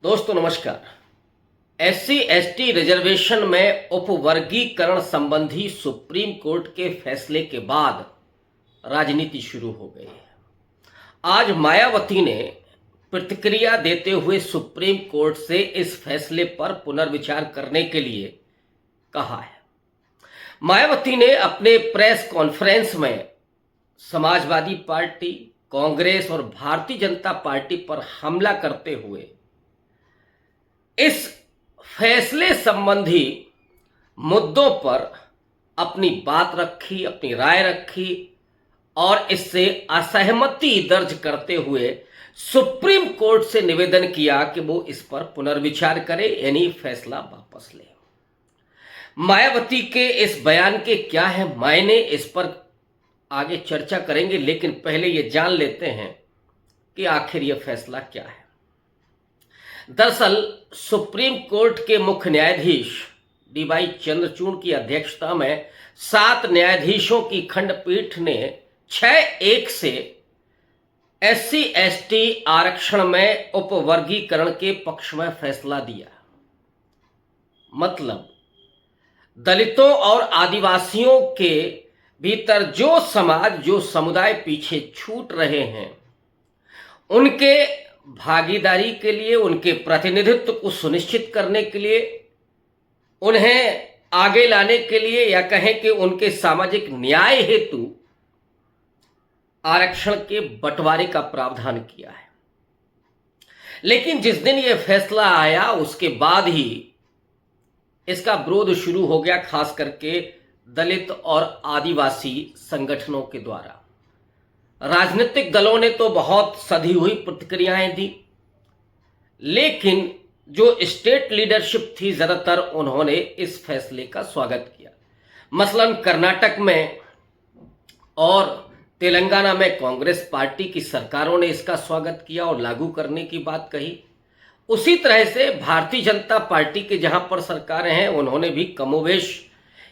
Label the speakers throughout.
Speaker 1: दोस्तों नमस्कार। SC ST reservation में उपवर्गीकरण संबंधी सुप्रीम कोर्ट के फैसले के बाद राजनीति शुरू हो गई है। आज मायावती ने प्रतिक्रिया देते हुए सुप्रीम कोर्ट से इस फैसले पर पुनर्विचार करने के लिए कहा है। मायावती ने अपने प्रेस कॉन्फ्रेंस में समाजवादी पार्टी, कांग्रेस और भारतीय जनता पार्टी पर हमला करते हुए इस फैसले संबंधी मुद्दों पर अपनी बात रखी, अपनी राय रखी और इससे असहमति दर्ज करते हुए सुप्रीम कोर्ट से निवेदन किया कि वो इस पर पुनर्विचार करे, यानी फैसला वापस ले। मायावती के इस बयान के क्या है मायने, इस पर आगे चर्चा करेंगे, लेकिन पहले ये जान लेते हैं कि आखिर यह फैसला क्या है। दरअसल सुप्रीम कोर्ट के मुख्य न्यायाधीश डी.वाई. चंद्रचूड़ की अध्यक्षता में 7 न्यायाधीशों की खंडपीठ ने 6-1 से एससी एसटी आरक्षण में उपवर्गीकरण के पक्ष में फैसला दिया। मतलब दलितों और आदिवासियों के भीतर जो समाज, जो समुदाय पीछे छूट रहे हैं, उनके भागीदारी के लिए, उनके प्रतिनिधित्व को सुनिश्चित करने के लिए, उन्हें आगे लाने के लिए, या कहें कि उनके सामाजिक न्याय हेतु आरक्षण के बंटवारे का प्रावधान किया है। लेकिन जिस दिन यह फैसला आया उसके बाद ही इसका विरोध शुरू हो गया, खास करके दलित और आदिवासी संगठनों के द्वारा। राजनीतिक दलों ने तो बहुत सधी हुई प्रतिक्रियाएं दी, लेकिन जो स्टेट लीडरशिप थी ज़्यादातर उन्होंने इस फैसले का स्वागत किया। मसलन कर्नाटक में और तेलंगाना में कांग्रेस पार्टी की सरकारों ने इसका स्वागत किया और लागू करने की बात कही। उसी तरह से भारतीय जनता पार्टी के जहां पर सरकारें हैं उन्होंने भी कमोवेश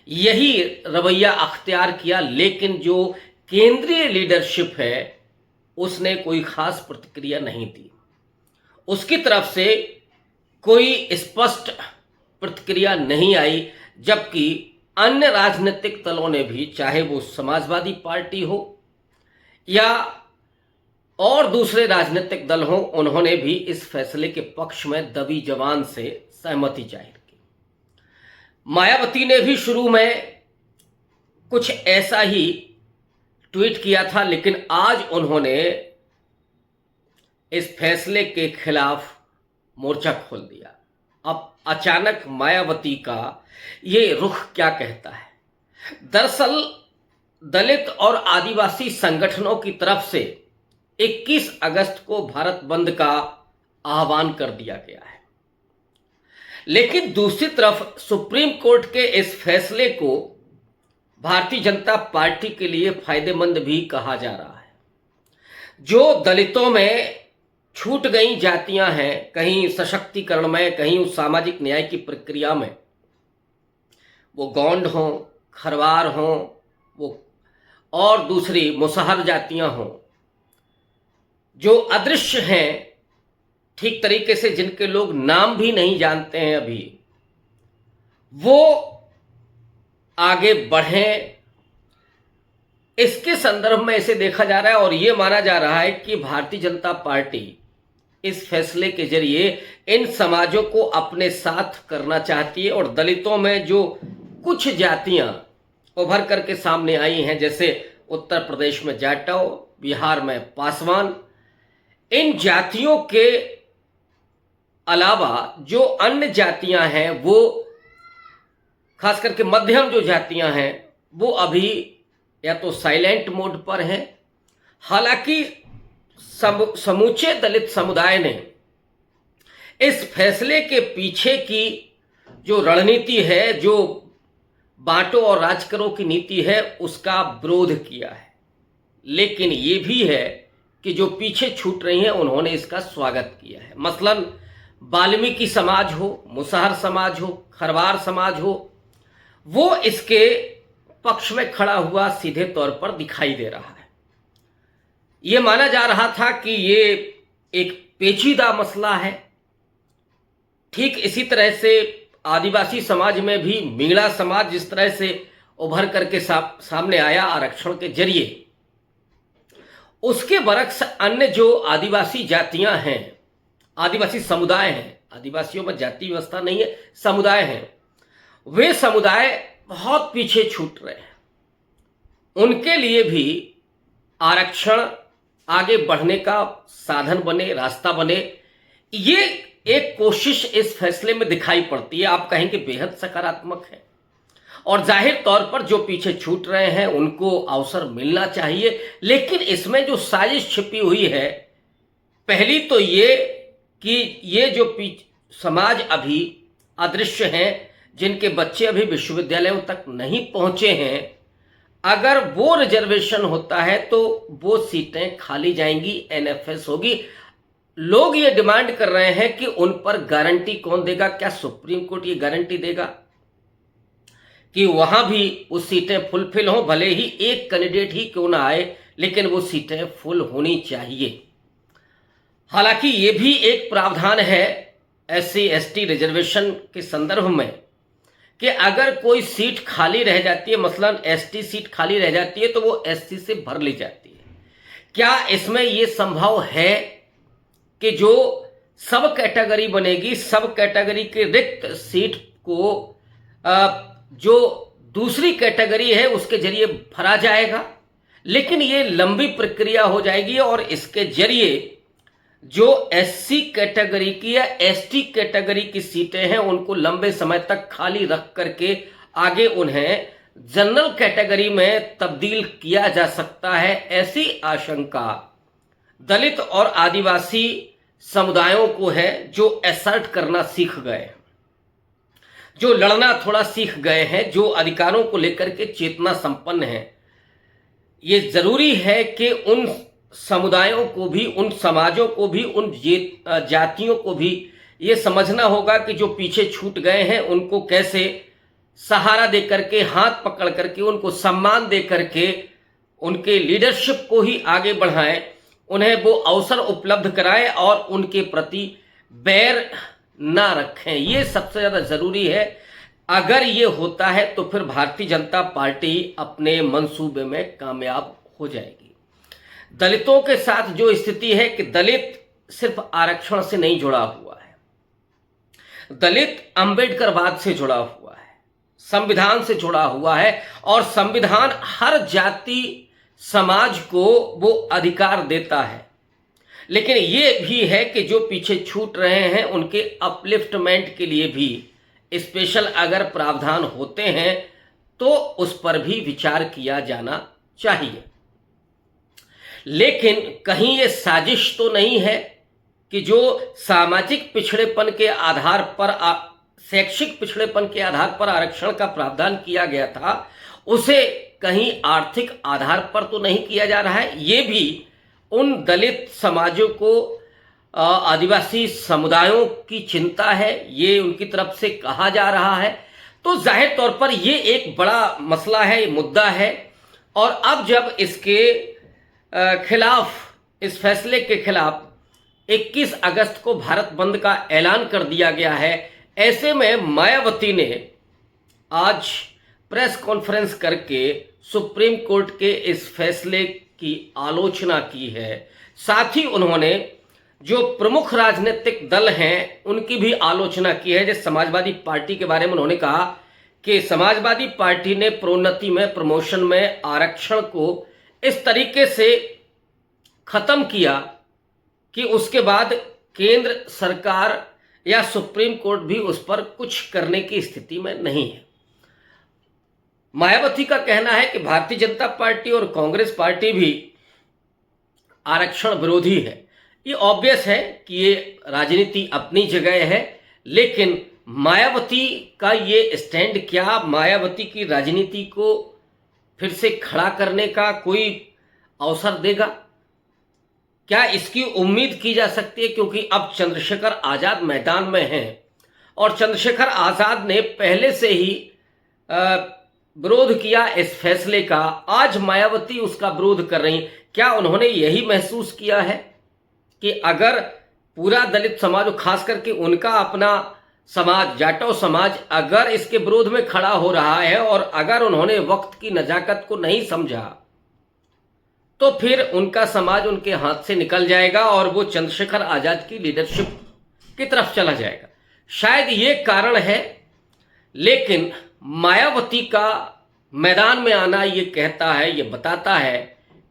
Speaker 1: यही रवैया अख्तियार किया, लेकिन जो केंद्रीय लीडरशिप है उसने कोई खास प्रतिक्रिया नहीं दी। उसकी तरफ से कोई स्पष्ट प्रतिक्रिया नहीं आई, जबकि अन्य राजनीतिक दलों ने भी, चाहे वो समाजवादी पार्टी हो या और दूसरे राजनीतिक दल हों, उन्होंने भी इस फैसले के पक्ष में दबी जबान से सहमति जाहिर की। मायावती ने भी शुरू में कुछ ऐसा ही ट्वीट किया था, लेकिन आज उन्होंने इस फैसले के खिलाफ मोर्चा खोल दिया। अब अचानक मायावती का ये रुख क्या कहता है? दरअसल दलित और आदिवासी संगठनों की तरफ से 21 अगस्त को भारत बंद का आह्वान कर दिया गया है, लेकिन दूसरी तरफ सुप्रीम कोर्ट के इस फैसले को भारतीय जनता पार्टी के लिए फायदेमंद भी कहा जा रहा है। जो दलितों में छूट गई जातियां हैं, कहीं सशक्तिकरण में, कहीं उस सामाजिक न्याय की प्रक्रिया में, वो गोंड हों, खरवार हों, वो और दूसरी मुसहर जातियां हों, जो अदृश्य हैं, ठीक तरीके से जिनके लोग नाम भी नहीं जानते हैं अभी, वो आगे बढ़ें, इसके संदर्भ में इसे देखा जा रहा है। और ये माना जा रहा है कि भारतीय जनता पार्टी इस फैसले के जरिए इन समाजों को अपने साथ करना चाहती है। और दलितों में जो कुछ जातियां उभर करके सामने आई हैं, जैसे उत्तर प्रदेश में जाटव, बिहार में पासवान, इन जातियों के अलावा जो अन्य जातियां हैं, वो खास करके मध्यम जो जातियां हैं, वो अभी या तो साइलेंट मोड पर हैं। हालांकि समूचे दलित समुदाय ने इस फैसले के पीछे की जो रणनीति है, जो बांटो और राज करो की नीति है, उसका विरोध किया है। लेकिन ये भी है कि जो पीछे छूट रही हैं उन्होंने इसका स्वागत किया है। मसलन वाल्मीकि समाज हो, मुसहर समाज हो, खरवार समाज हो, वो इसके पक्ष में खड़ा हुआ सीधे तौर पर दिखाई दे रहा है। ये माना जा रहा था कि ये एक पेचीदा मसला है, ठीक इसी तरह से आदिवासी समाज में भी मीणा समाज जिस तरह से उभर करके सामने आया आरक्षण के जरिए, उसके बरक्स अन्य जो आदिवासी जातियां हैं, आदिवासी समुदाय हैं, आदिवासियों में जाति व्यवस्था नहीं है, समुदाय हैं, वे समुदाय बहुत पीछे छूट रहे हैं। उनके लिए भी आरक्षण आगे बढ़ने का साधन बने, रास्ता बने, ये एक कोशिश इस फैसले में दिखाई पड़ती है। आप कहेंगे बेहद सकारात्मक है, और जाहिर तौर पर जो पीछे छूट रहे हैं उनको अवसर मिलना चाहिए। लेकिन इसमें जो साजिश छिपी हुई है, पहली तो ये कि ये जो समाज अभी अदृश्य हैं, जिनके बच्चे अभी विश्वविद्यालयों तक नहीं पहुंचे हैं, अगर वो रिजर्वेशन होता है तो वो सीटें खाली जाएंगी, एनएफएस होगी। लोग ये डिमांड कर रहे हैं कि उन पर गारंटी कौन देगा? क्या सुप्रीम कोर्ट ये गारंटी देगा कि वहां भी वो सीटें फुलफिल हों? भले ही एक कैंडिडेट ही क्यों ना आए, लेकिन वो सीटें फुल होनी चाहिए। हालांकि ये भी एक प्रावधान है एससी एसटी रिजर्वेशन के संदर्भ में कि अगर कोई सीट खाली रह जाती है, मसलन एसटी सीट खाली रह जाती है, तो वो एससी से भर ली जाती है। क्या इसमें ये संभव है कि जो सब कैटेगरी बनेगी, सब कैटेगरी के रिक्त सीट को जो दूसरी कैटेगरी है उसके जरिए भरा जाएगा? लेकिन ये लंबी प्रक्रिया हो जाएगी, और इसके जरिए जो एससी कैटेगरी की या एसटी कैटेगरी की सीटें हैं उनको लंबे समय तक खाली रख करके आगे उन्हें जनरल कैटेगरी में तब्दील किया जा सकता है। ऐसी आशंका दलित और आदिवासी समुदायों को है, जो असर्ट करना सीख गए, जो लड़ना थोड़ा सीख गए हैं, जो अधिकारों को लेकर के चेतना संपन्न हैं। ये जरूरी है कि उन समुदायों को भी, उन समाजों को भी, उन जातियों को भी ये समझना होगा कि जो पीछे छूट गए हैं उनको कैसे सहारा दे करके, हाथ पकड़ करके, उनको सम्मान दे करके, उनके लीडरशिप को ही आगे बढ़ाएं, उन्हें वो अवसर उपलब्ध कराएं और उनके प्रति बैर ना रखें। ये सबसे ज़्यादा ज़रूरी है। अगर ये होता है तो फिर भारतीय जनता पार्टी अपने मंसूबे में कामयाब हो जाएगी। दलितों के साथ जो स्थिति है कि दलित सिर्फ आरक्षण से नहीं जुड़ा हुआ है, दलित अंबेडकरवाद से जुड़ा हुआ है, संविधान से जुड़ा हुआ है, और संविधान हर जाति समाज को वो अधिकार देता है। लेकिन ये भी है कि जो पीछे छूट रहे हैं उनके अपलिफ्टमेंट के लिए भी स्पेशल अगर प्रावधान होते हैं तो उस पर भी विचार किया जाना चाहिए। लेकिन कहीं ये साजिश तो नहीं है कि जो सामाजिक पिछड़ेपन के आधार पर, शैक्षिक पिछड़ेपन के आधार पर आरक्षण का प्रावधान किया गया था, उसे कहीं आर्थिक आधार पर तो नहीं किया जा रहा है। ये भी उन दलित समाजों को, आदिवासी समुदायों की चिंता है, ये उनकी तरफ से कहा जा रहा है। तो जाहिर तौर पर ये एक बड़ा मसला है, मुद्दा है। और अब जब इसके खिलाफ, इस फैसले के खिलाफ 21 अगस्त को भारत बंद का ऐलान कर दिया गया है, ऐसे में मायावती ने आज प्रेस कॉन्फ्रेंस करके सुप्रीम कोर्ट के इस फैसले की आलोचना की है। साथ ही उन्होंने जो प्रमुख राजनीतिक दल हैं उनकी भी आलोचना की है। जैसे समाजवादी पार्टी के बारे में उन्होंने कहा कि समाजवादी पार्टी ने प्रोन्नति में, प्रमोशन में आरक्षण को इस तरीके से खत्म किया कि उसके बाद केंद्र सरकार या सुप्रीम कोर्ट भी उस पर कुछ करने की स्थिति में नहीं है। मायावती का कहना है कि भारतीय जनता पार्टी और कांग्रेस पार्टी भी आरक्षण विरोधी है। ये ऑब्वियस है कि ये राजनीति अपनी जगह है, लेकिन मायावती का ये स्टैंड क्या मायावती की राजनीति को फिर से खड़ा करने का कोई अवसर देगा? क्या इसकी उम्मीद की जा सकती है? क्योंकि अब चंद्रशेखर आज़ाद मैदान में हैं और चंद्रशेखर आज़ाद ने पहले से ही विरोध किया इस फैसले का। आज मायावती उसका विरोध कर रही। क्या उन्होंने यही महसूस किया है कि अगर पूरा दलित समाज, खास करके उनका अपना समाज, जाटो समाज अगर इसके विरोध में खड़ा हो रहा है और अगर उन्होंने वक्त की नजाकत को नहीं समझा तो फिर उनका समाज उनके हाथ से निकल जाएगा और वो चंद्रशेखर आजाद की लीडरशिप की तरफ चला जाएगा। शायद ये कारण है, लेकिन मायावती का मैदान में आना ये कहता है, ये बताता है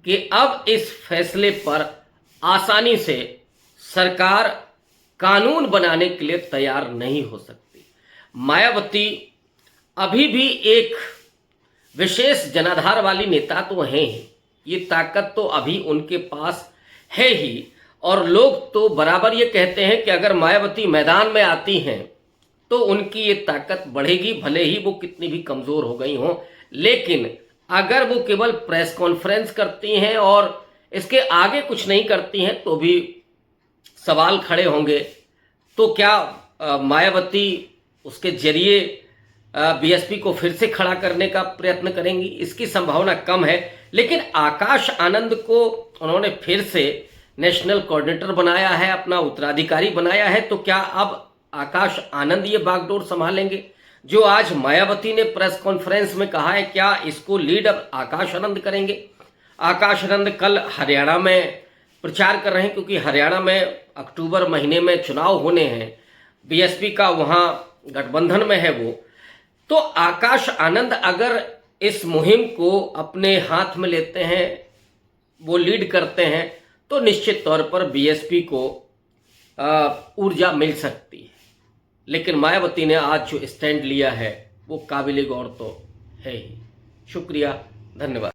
Speaker 1: कि अब इस फैसले पर आसानी से सरकार कानून बनाने के लिए तैयार नहीं हो सकती। मायावती अभी भी एक विशेष जनाधार वाली नेता तो हैं ही, ये ताकत तो अभी उनके पास है ही, और लोग तो बराबर ये कहते हैं कि अगर मायावती मैदान में आती हैं तो उनकी ये ताकत बढ़ेगी, भले ही वो कितनी भी कमज़ोर हो गई हों। लेकिन अगर वो केवल प्रेस कॉन्फ्रेंस करती हैं और इसके आगे कुछ नहीं करती हैं तो भी सवाल खड़े होंगे। तो क्या मायावती उसके जरिए बीएसपी को फिर से खड़ा करने का प्रयत्न करेंगी? इसकी संभावना कम है। लेकिन आकाश आनंद को उन्होंने फिर से नेशनल कोऑर्डिनेटर बनाया है, अपना उत्तराधिकारी बनाया है, तो क्या अब आकाश आनंद ये बागडोर संभालेंगे? जो आज मायावती ने प्रेस कॉन्फ्रेंस में कहा है, क्या इसको लीड अब आकाश आनंद करेंगे? आकाश आनंद कल हरियाणा में प्रचार कर रहे हैं, क्योंकि हरियाणा में अक्टूबर महीने में चुनाव होने हैं, बीएसपी का वहाँ गठबंधन में है वो। तो आकाश आनंद अगर इस मुहिम को अपने हाथ में लेते हैं, वो लीड करते हैं, तो निश्चित तौर पर बीएसपी को ऊर्जा मिल सकती है। लेकिन मायावती ने आज जो स्टैंड लिया है वो काबिल गौर तो है ही। शुक्रिया, धन्यवाद।